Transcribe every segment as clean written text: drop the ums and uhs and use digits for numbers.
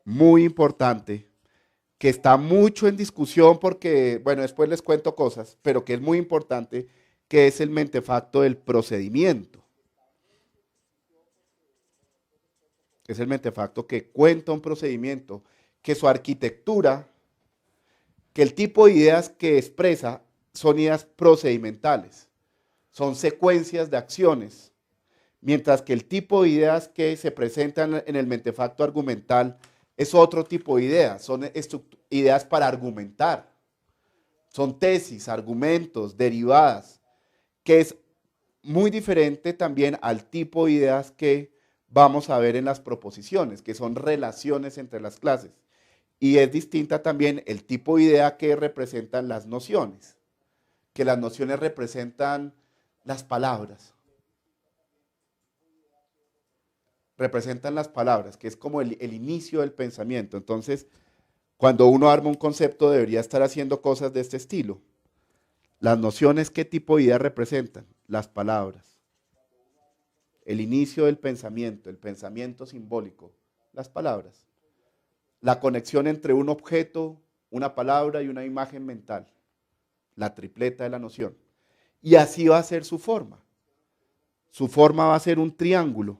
muy importante, que está mucho en discusión porque, bueno, después les cuento cosas, pero que es muy importante, que es el mentefacto del procedimiento. Es el mentefacto que cuenta un procedimiento, que su arquitectura, que el tipo de ideas que expresa son ideas procedimentales, son secuencias de acciones, mientras que el tipo de ideas que se presentan en el mentefacto argumental es otro tipo de ideas, son ideas para argumentar, son tesis, argumentos, derivadas, que es muy diferente también al tipo de ideas que vamos a ver en las proposiciones, que son relaciones entre las clases. Y es distinta también el tipo de idea que representan las nociones, que las nociones representan las palabras, que es como el inicio del pensamiento. Entonces, cuando uno arma un concepto, debería estar haciendo cosas de este estilo. Las nociones, ¿qué tipo de idea representan? Las palabras. El inicio del pensamiento, el pensamiento simbólico, las palabras. La conexión entre un objeto, una palabra y una imagen mental. La tripleta de la noción. Y así va a ser su forma. Su forma va a ser un triángulo.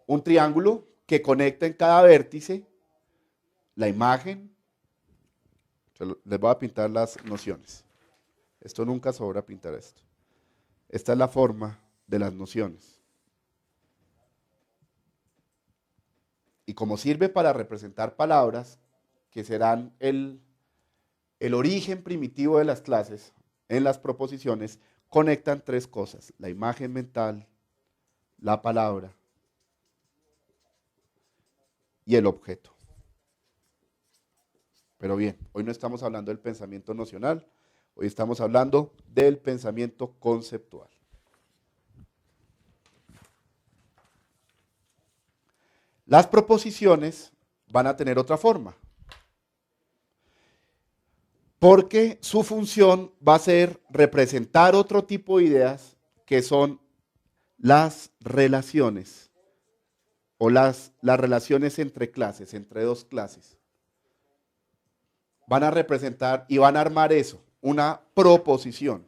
Un triángulo que conecta en cada vértice la imagen. Les voy a pintar las nociones. Esto nunca sobra pintar esto. Esta es la forma de las nociones. Y como sirve para representar palabras, que serán el origen primitivo de las clases, en las proposiciones, conectan tres cosas: la imagen mental, la palabra y el objeto. Pero bien, hoy no estamos hablando del pensamiento nocional, hoy estamos hablando del pensamiento conceptual. Las proposiciones van a tener otra forma, porque su función va a ser representar otro tipo de ideas que son las relaciones o las relaciones entre clases, entre dos clases. Van a representar y van a armar eso, una proposición.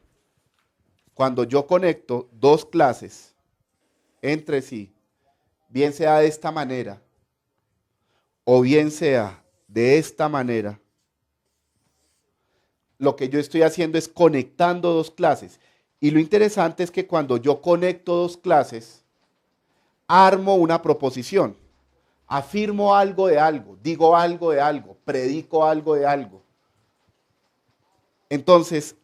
Cuando yo conecto dos clases entre sí, bien sea de esta manera o bien sea de esta manera, lo que yo estoy haciendo es conectando dos clases. Y lo interesante es que cuando yo conecto dos clases, armo una proposición, afirmo algo de algo, digo algo de algo, predico algo de algo. Entonces,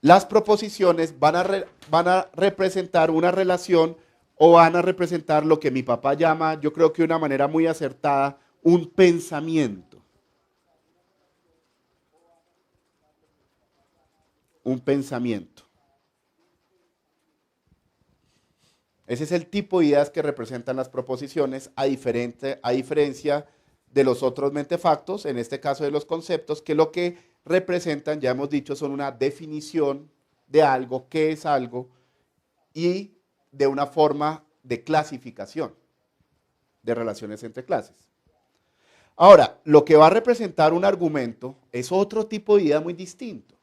las proposiciones van a representar una relación o van a representar lo que mi papá llama, yo creo que de una manera muy acertada, un pensamiento. Un pensamiento. Ese es el tipo de ideas que representan las proposiciones, a diferencia de los otros mentefactos, en este caso de los conceptos, que lo que representan, ya hemos dicho, son una definición de algo, qué es algo, y de una forma de clasificación de relaciones entre clases. Ahora, lo que va a representar un argumento es otro tipo de idea muy distinto,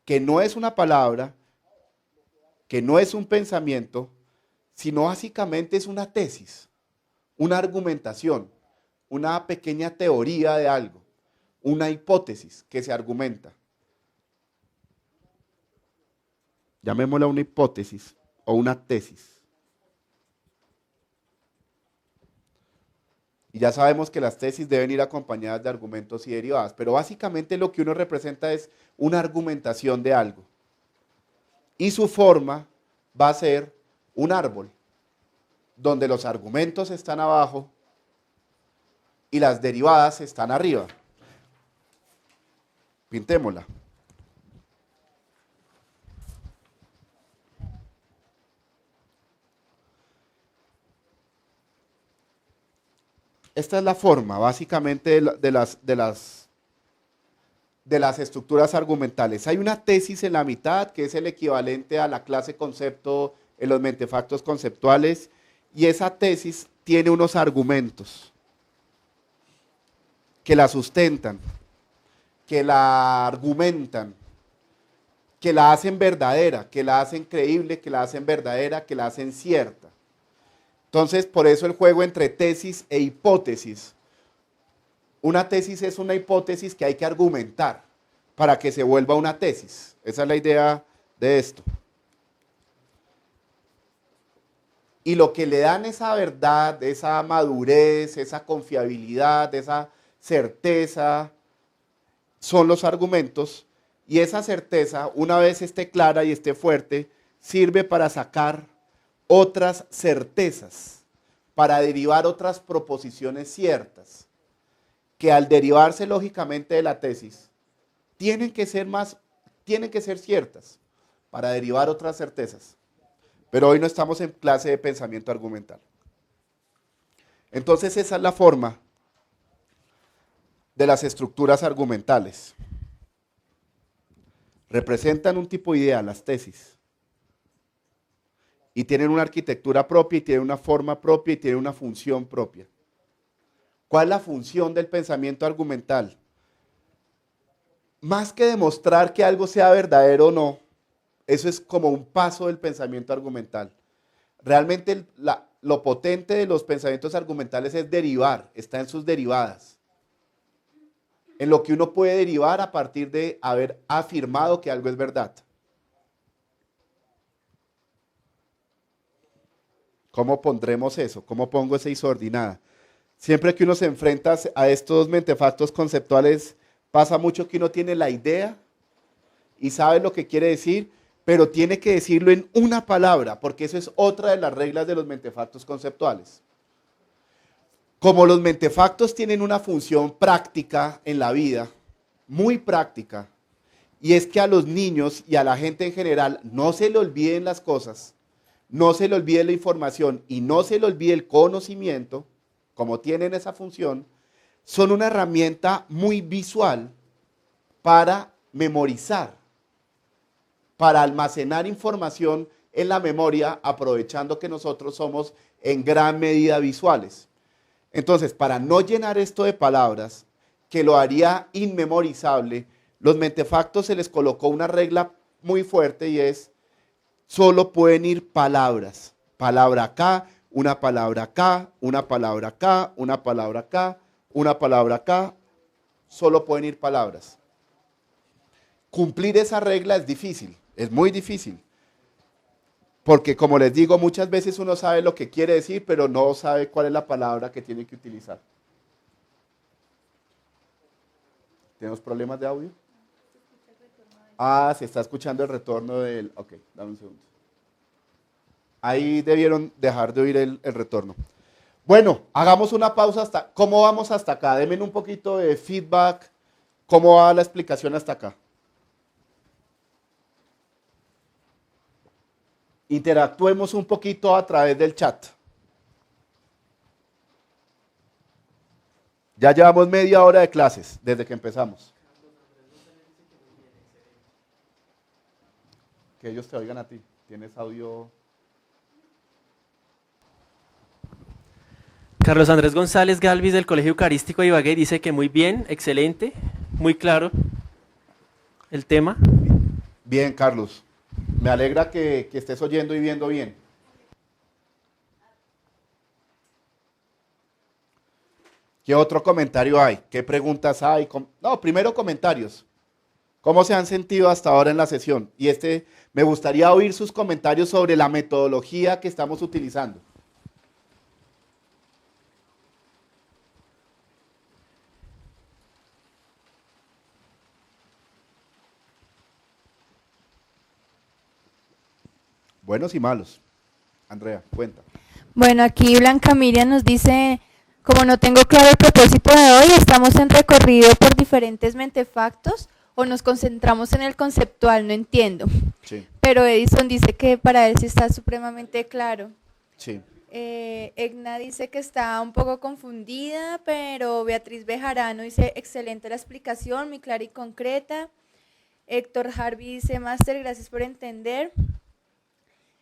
que no es una palabra, que no es un pensamiento, sino básicamente es una tesis, una argumentación, una pequeña teoría de algo, una hipótesis que se argumenta. Llamémosla una hipótesis o una tesis. Y ya sabemos que las tesis deben ir acompañadas de argumentos y derivadas, pero básicamente lo que uno representa es una argumentación de algo. Y su forma va a ser un árbol, donde los argumentos están abajo y las derivadas están arriba. Pintémosla. Esta es la forma, básicamente, de las estructuras argumentales. Hay una tesis en la mitad, que es el equivalente a la clase concepto en los mentefactos conceptuales, y esa tesis tiene unos argumentos que la sustentan, que la argumentan, que la hacen verdadera, que la hacen creíble, que la hacen verdadera, que la hacen cierta. Entonces, por eso el juego entre tesis e hipótesis. Una tesis es una hipótesis que hay que argumentar para que se vuelva una tesis. Esa es la idea de esto. Y lo que le dan esa verdad, esa madurez, esa confiabilidad, esa certeza, son los argumentos. Y esa certeza, una vez esté clara y esté fuerte, sirve para sacar otras certezas, para derivar otras proposiciones ciertas, que al derivarse lógicamente de la tesis, tienen que ser ciertas, para derivar otras certezas. Pero hoy no estamos en clase de pensamiento argumental. Entonces esa es la forma de las estructuras argumentales. Representan un tipo de idea, las tesis. Y tienen una arquitectura propia, y tienen una forma propia, y tienen una función propia. ¿Cuál es la función del pensamiento argumental? Más que demostrar que algo sea verdadero o no, eso es como un paso del pensamiento argumental. Realmente lo potente de los pensamientos argumentales es derivar, está en sus derivadas. En lo que uno puede derivar a partir de haber afirmado que algo es verdad. ¿Cómo pondremos eso? ¿Cómo pongo esa isordinada? Siempre que uno se enfrenta a estos mentefactos conceptuales, pasa mucho que uno tiene la idea y sabe lo que quiere decir, pero tiene que decirlo en una palabra, porque eso es otra de las reglas de los mentefactos conceptuales. Como los mentefactos tienen una función práctica en la vida, muy práctica, y es que a los niños y a la gente en general no se le olviden las cosas, no se le olvide la información y no se le olvide el conocimiento, como tienen esa función, son una herramienta muy visual para memorizar, para almacenar información en la memoria, aprovechando que nosotros somos en gran medida visuales. Entonces, para no llenar esto de palabras, que lo haría inmemorizable, los mentefactos se les colocó una regla muy fuerte y es, solo pueden ir palabras. Palabra acá, una palabra acá, una palabra acá, una palabra acá, una palabra acá. Solo pueden ir palabras. Cumplir esa regla es difícil, es muy difícil. Porque como les digo, muchas veces uno sabe lo que quiere decir, pero no sabe cuál es la palabra que tiene que utilizar. ¿Tenemos problemas de audio? Ah, se está escuchando el retorno del... Ok, dame un segundo. Ahí debieron dejar de oír el retorno. Bueno, hagamos una pausa hasta... ¿Cómo vamos hasta acá? Denme un poquito de feedback. ¿Cómo va la explicación hasta acá? Interactuemos un poquito a través del chat. Ya llevamos media hora de clases desde que empezamos. Que ellos te oigan a ti. ¿Tienes audio? Carlos Andrés González Galvis del Colegio Eucarístico de Ibagué dice que muy bien, excelente, muy claro el tema. Bien, Carlos. Me alegra que estés oyendo y viendo bien. ¿Qué otro comentario hay? ¿Qué preguntas hay? No, primero comentarios. ¿Cómo se han sentido hasta ahora en la sesión? Y me gustaría oír sus comentarios sobre la metodología que estamos utilizando. Buenos y malos. Andrea, cuenta. Bueno, aquí Blanca Miriam nos dice, como no tengo claro el propósito de hoy, estamos en recorrido por diferentes mentefactos o nos concentramos en el conceptual, no entiendo. Sí. Pero Edison dice que para él sí está supremamente claro. Sí. Egna dice que está un poco confundida, pero Beatriz Bejarano dice, excelente la explicación, muy clara y concreta. Héctor Harvey dice, Máster, gracias por entender.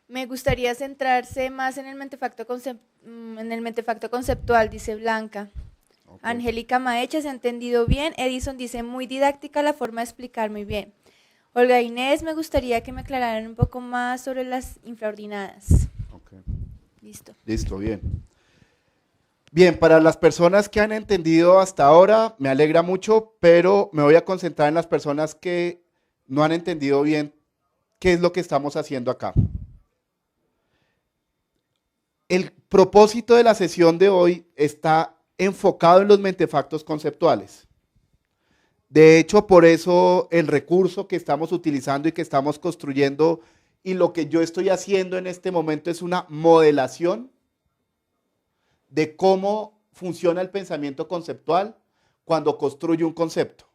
Me gustaría centrarse más en el mentefacto conceptual, dice Blanca. Ok. Angélica Maecha, se ha entendido bien. Edison dice, muy didáctica la forma de explicar muy bien. Olga Inés, me gustaría que me aclararan un poco más sobre las infraordinadas. Ok. Listo. Listo, bien. Bien, para las personas que han entendido hasta ahora, me alegra mucho, pero me voy a concentrar en las personas que no han entendido bien qué es lo que estamos haciendo acá. El propósito de la sesión de hoy está enfocado en los mentefactos conceptuales. De hecho, por eso el recurso que estamos utilizando y que estamos construyendo y lo que yo estoy haciendo en este momento es una modelación de cómo funciona el pensamiento conceptual cuando construye un concepto.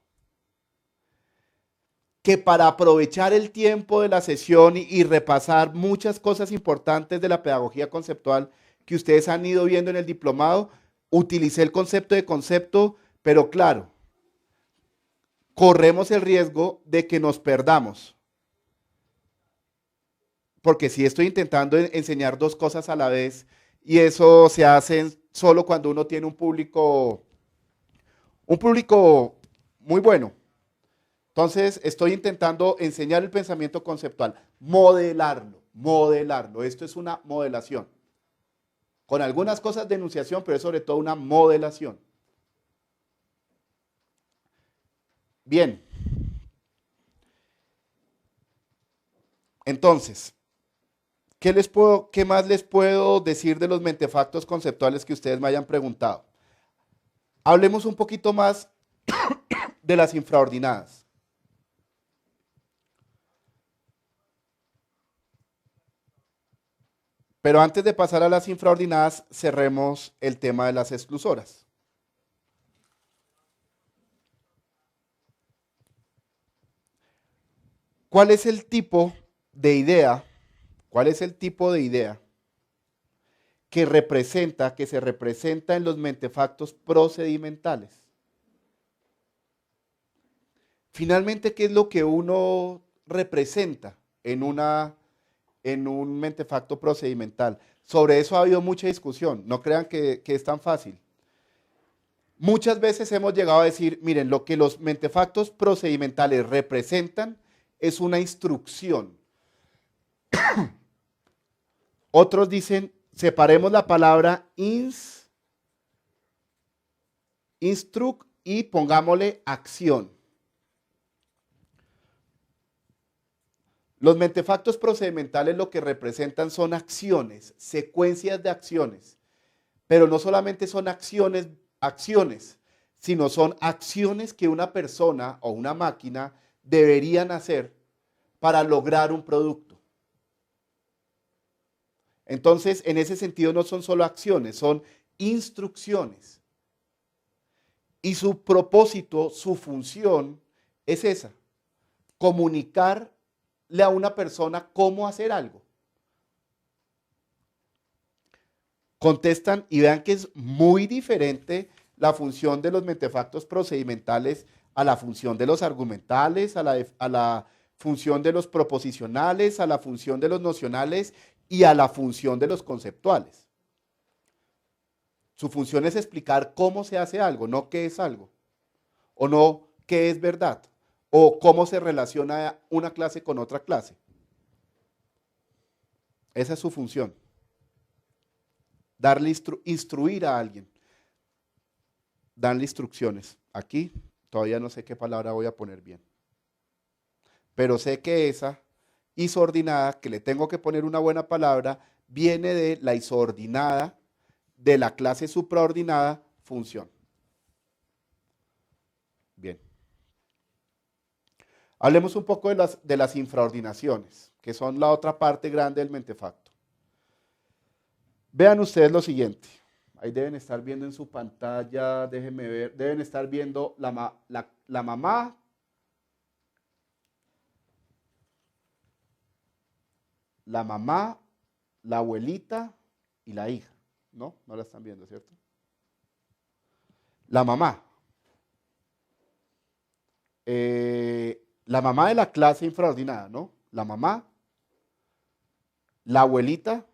Que para aprovechar el tiempo de la sesión y repasar muchas cosas importantes de la pedagogía conceptual que ustedes han ido viendo en el diplomado, utilicé el concepto de concepto, pero claro, corremos el riesgo de que nos perdamos. Porque si estoy intentando enseñar dos cosas a la vez y eso se hace solo cuando uno tiene un público muy bueno. Entonces, estoy intentando enseñar el pensamiento conceptual, modelarlo. Esto es una modelación. Con algunas cosas de enunciación, pero es sobre todo una modelación. Bien. Entonces, ¿qué más les puedo decir de los mentefactos conceptuales que ustedes me hayan preguntado? Hablemos un poquito más de las infraordinadas. Pero antes de pasar a las infraordinadas, cerremos el tema de las exclusoras. ¿Cuál es el tipo de idea? ¿Cuál es el tipo de idea que se representa en los mentefactos procedimentales? Finalmente, ¿qué es lo que uno representa en un mentefacto procedimental? Sobre eso ha habido mucha discusión, no crean que es tan fácil. Muchas veces hemos llegado a decir, miren, lo que los mentefactos procedimentales representan es una instrucción. Otros dicen, separemos la palabra instruct y pongámosle acción. Los mentefactos procedimentales lo que representan son acciones, secuencias de acciones, pero no solamente son acciones, sino son acciones que una persona o una máquina deberían hacer para lograr un producto. Entonces, en ese sentido no son solo acciones, son instrucciones. Y su propósito, su función es esa, comunicarle a una persona cómo hacer algo. Contestan y vean que es muy diferente la función de los mentefactos procedimentales a la función de los argumentales, a la función de los proposicionales, a la función de los nocionales y a la función de los conceptuales. Su función es explicar cómo se hace algo, no qué es algo, o no qué es verdad, o cómo se relaciona una clase con otra clase. Esa es su función. Darle instruir a alguien. Darle instrucciones. Aquí todavía no sé qué palabra voy a poner bien. Pero sé que esa isordinada, que le tengo que poner una buena palabra, viene de la isordinada de la clase supraordinada función. Bien. Hablemos un poco de las infraordinaciones, que son la otra parte grande del mentefacto. Vean ustedes lo siguiente. Ahí deben estar viendo en su pantalla, déjenme ver, deben estar viendo la mamá, la abuelita y la hija. ¿No? No la están viendo, ¿cierto? La mamá. La mamá de la clase infraordinada, ¿no? La mamá, la abuelita